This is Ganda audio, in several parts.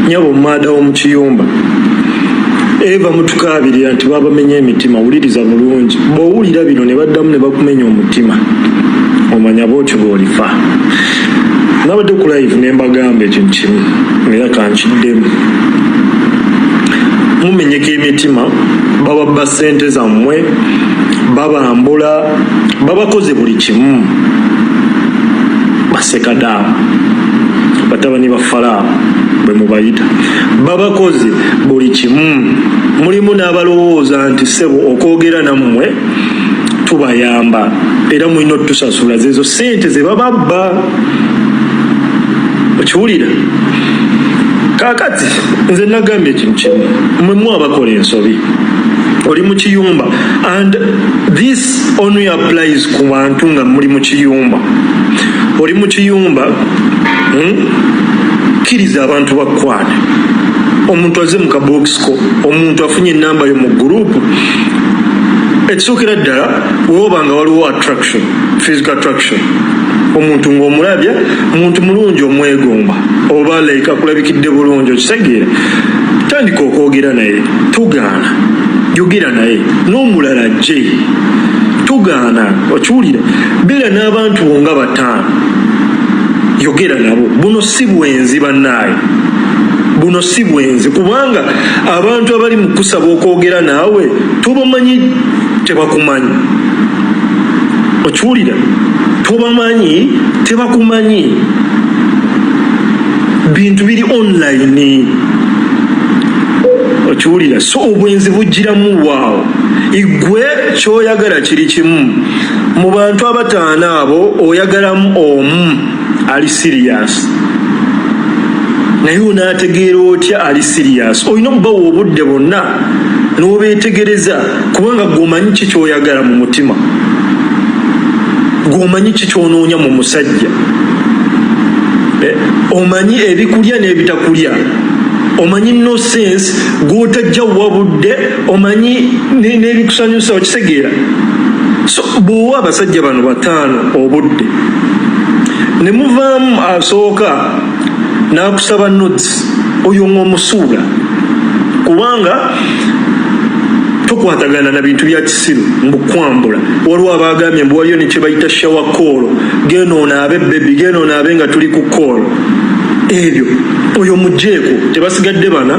nyabo mada wo mu kiyumba eva mutukabirira nti babamenye emitima wuliriza bulungi bw'owulira bino ne baddamu ne bakumenya omutima omanya bwotyo bw'olifa nabadde ku live ne mbagamba ekintu kimu era kankiddemu mumenyeko emitima bababba ssente zammwe babambula babakoze buli kimu basekadaamu batabani ba Falaawo bwe mubayita babakoze buli kimu mulimu n'abalowooza nti ssebo okwogera nammwe tubayamba era mulina otusasula zezo ssente ze bababba okiwulira kaakati nze nagambye ekintu kimu mmwe abakola ensobi oli mu kiyumba and this only applies ku bantu nga muli mu kiyumba oli mu kiyumba kkiriza abantu bakwane omuntu aze mu kaboxiko omuntu afunye enamba yo mu gurupu ekisookera ddala wewoba nga waliwo attraction physical attraction omuntu ng'omulabya omuntu mulungi omwegomba oba like akulabikidde bulungi okitegeera tandika okwogera naye tugaana yogera naye n'omulala gye tugaana okiwulira beera n'abantu nga 5 yogera nabo buno si bwenzi bannaaye buno si bwenzi kubanga abantu abali mu kusaba okwogera naawe tobamanyi tebakumanyi okiwulira tobamanyi tebakumanyi bintu biri online okiwulira so obwenzi bugiramu waawo igwe kyoyagala kiri kimu mu bantu 5 abo oyagalamu omu ali serious naye onaategeera otya ali serious olina okubawa obudde bwonna n'obeetegereza kubanga gwomanyi ki kyoyagala mu mutima gwomanyi ki kyonoonya mu musajja omanyi ebikulya n'ebitakulya omanyi no sense gw'otajja wabudde omanyi n'ebikusanyusa okitegeera so bw'owa abasajja bano 5 obudde ne muvaamu asooka n'akusaba notes oyo ng'omusuula kubanga tokwatagana na bintu bya kisiru mbukwambula waliwo abaagambye mbu waliyo ne kye bayita shawa koolo genda onaabe bebi genda onaabe nga tuli ku koolo ebyo oyo mugjeeko tebasigadde bana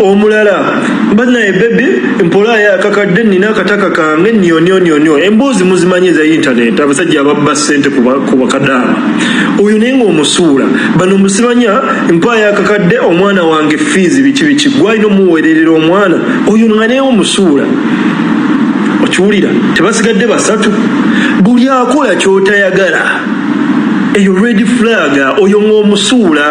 omulala banaye bebi mpola yakakadde nina akataka kange nnyonnyonnyonnyo emboozi muzimanyi za internet abasajja ababba ssente ku bakadaama oyo naye ng'omusuula bano musimanya mpa yakakadde omwana wange fiizi biki gwalina omuweererera omwana oyo nga naye omusuula okiwulira tebasigadde 3 buli akola kyotayagala eyo red flag oyo ng'omusuula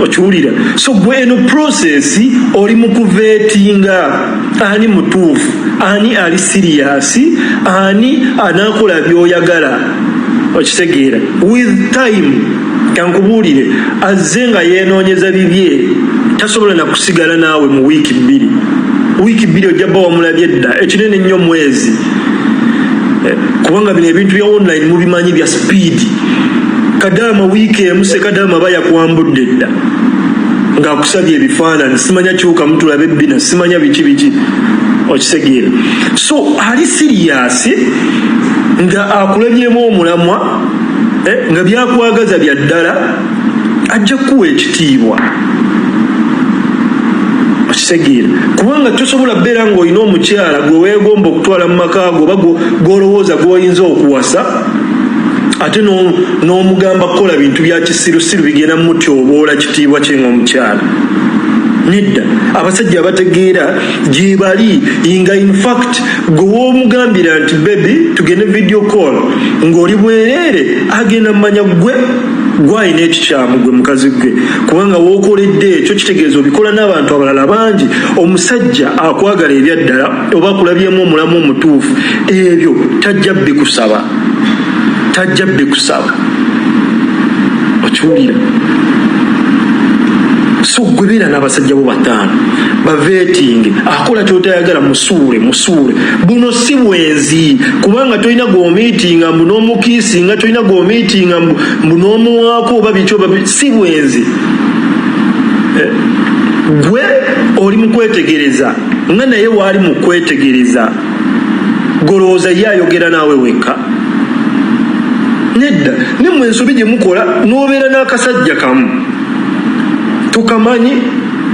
okiwulira so gwe eno process oli mu kuveetinga ani mutuufu ani ali siriyasi ani anaakola byoyagala okitegeera with time kankubuulire azze nga yeenoonyeza bibye tasobola na kusigala naawe mu wiiki 2 ojja bba wamulabye dda ekinene nnyo mwezi kubanga bino ebintu bya online mubimanyi bya speed kadaama wiiki emu sekadaama aba yakwambudde dda ng'akusabye ebifaananyi simanya kiwuka mutulabe ebbina simanya biki okitegeera so ali siriyasi nga akulabyemu omulamwa nga byakwagaza bya ddala ajja kuwa ekitiibwa okitegeera kubanga tosobola beera ng'olina omukyala gwe weegomba okutwala mu maka go oba gw'olowooza gw'oyinza okuwasa ate n'omugamba kukola bintu bya kisirusiru bigenda mutyoboola kitiibwa kye ng'omukyala nedda abasajja abategeera gye bali nga in fact gwe woomugambira nti bebi tugende video call ng'oli bwereere agenda mmanya gwe gwalina ekikyamu gwe mukazi gwe kubanga wookoledde ekyo kitegeeza obikola n'abantu abalala bangi omusajja akwagala ebyaddala oba akulabyemu omulamu omutuufu ebyo tajja bikusaba okiwulira so gwebera n'abasajja bo batano baveting akola kyotayagala musuule buno si bwenzi kubanga tolina go meeting mbu n'omukiisinga tolina go meeting mbu n'omuwaako oba bikyo si bwenzi. Gwe oli mu kwetegereza nga naye waali mu kwetegereza golowooza ye ayogera naawe wekka nedda ne mu ensobi gye mukola n'obeera n'akasajja kamu tokamanyi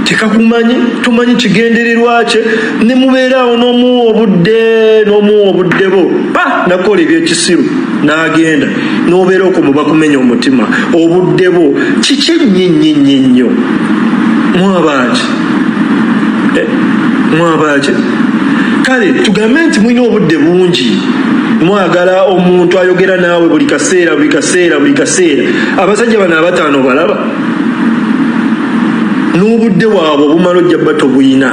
tekakumanyi tumanyi kigendererwa kye ne mubeeraawo n'omuwa obudde bo nakola ebyekisiru n'agenda n'obeera okumuba kumenya omutima obudde bo kiki nnyo mwabaki kale tugambe nti mulina obudde bungi mwagala omuntu ayogera naawe buli kaseera abasajja bano abataano balaba n'obudde bwabwe obumala ojja bba tobuyina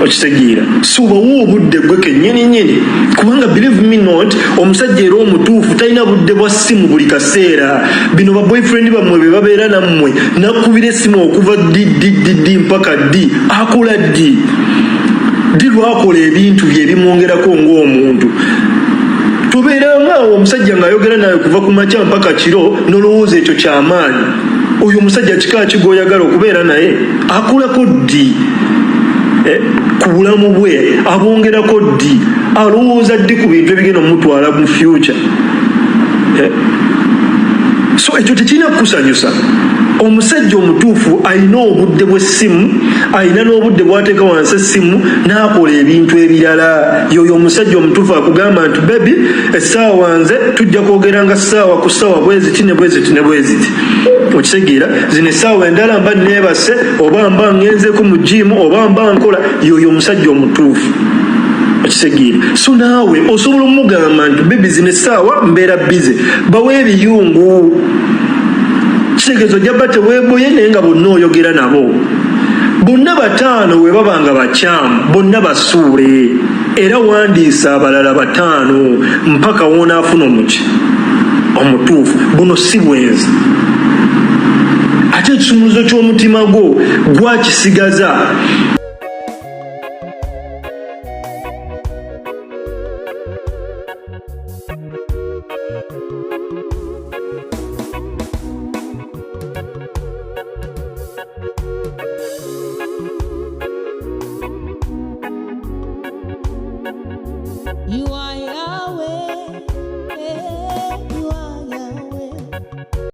okitegeera subawo obudde gwe kennyini kubanga believe me not omusajja era omutuufu talina budde bwa ssimu buli kaseera bino ba boyfriend bammwe be babeera nammwe nakubira essimu okuva ddi mpaka ddi akola ddi lwakola ebintu bye bimwongerako ng'omuntu tubeeranga omusajja ng'ayogera naye kuva ku makya mpaka kiro n'olowooza ekyo kyamaanyi oyo omusajja kika kigoyagala okubeera naye akolako ddi ku bulamu bwe abongerako ddi alowooza ddi ku bintu ebigenda omutwala mu future so ekyo tekirina kukusanyusa. Omusajja omutuufu alina obudde bw'essimu alina n'obudde bw'ateeka wansi essimu n'akola ebintu ebirala yoyo omusajja omutuufu akugamba nti bebi essaawa nze tujja kwogeranga ssaawa ku ssaawa bweziti ne bweziti okitegeera zino essaawa endala mba neebase oba mba ngenzeeko mu jiimu oba mba nkola yoyo omusajja omutuufu okitegeera so naawe osobola omugamba nti bebi zino essaawa mbeera bize bawe ebiyungu kitegeezo jjabba teweeboye naye nga bonna oyogera nabo bonna bataano we babanga bakyamu bonna basuule era wandiisa abalala bataano mpaka woonaafuna omutuufu buno si bwenzi ate ekisumuluzo ky'omutima gwo gwakisigaza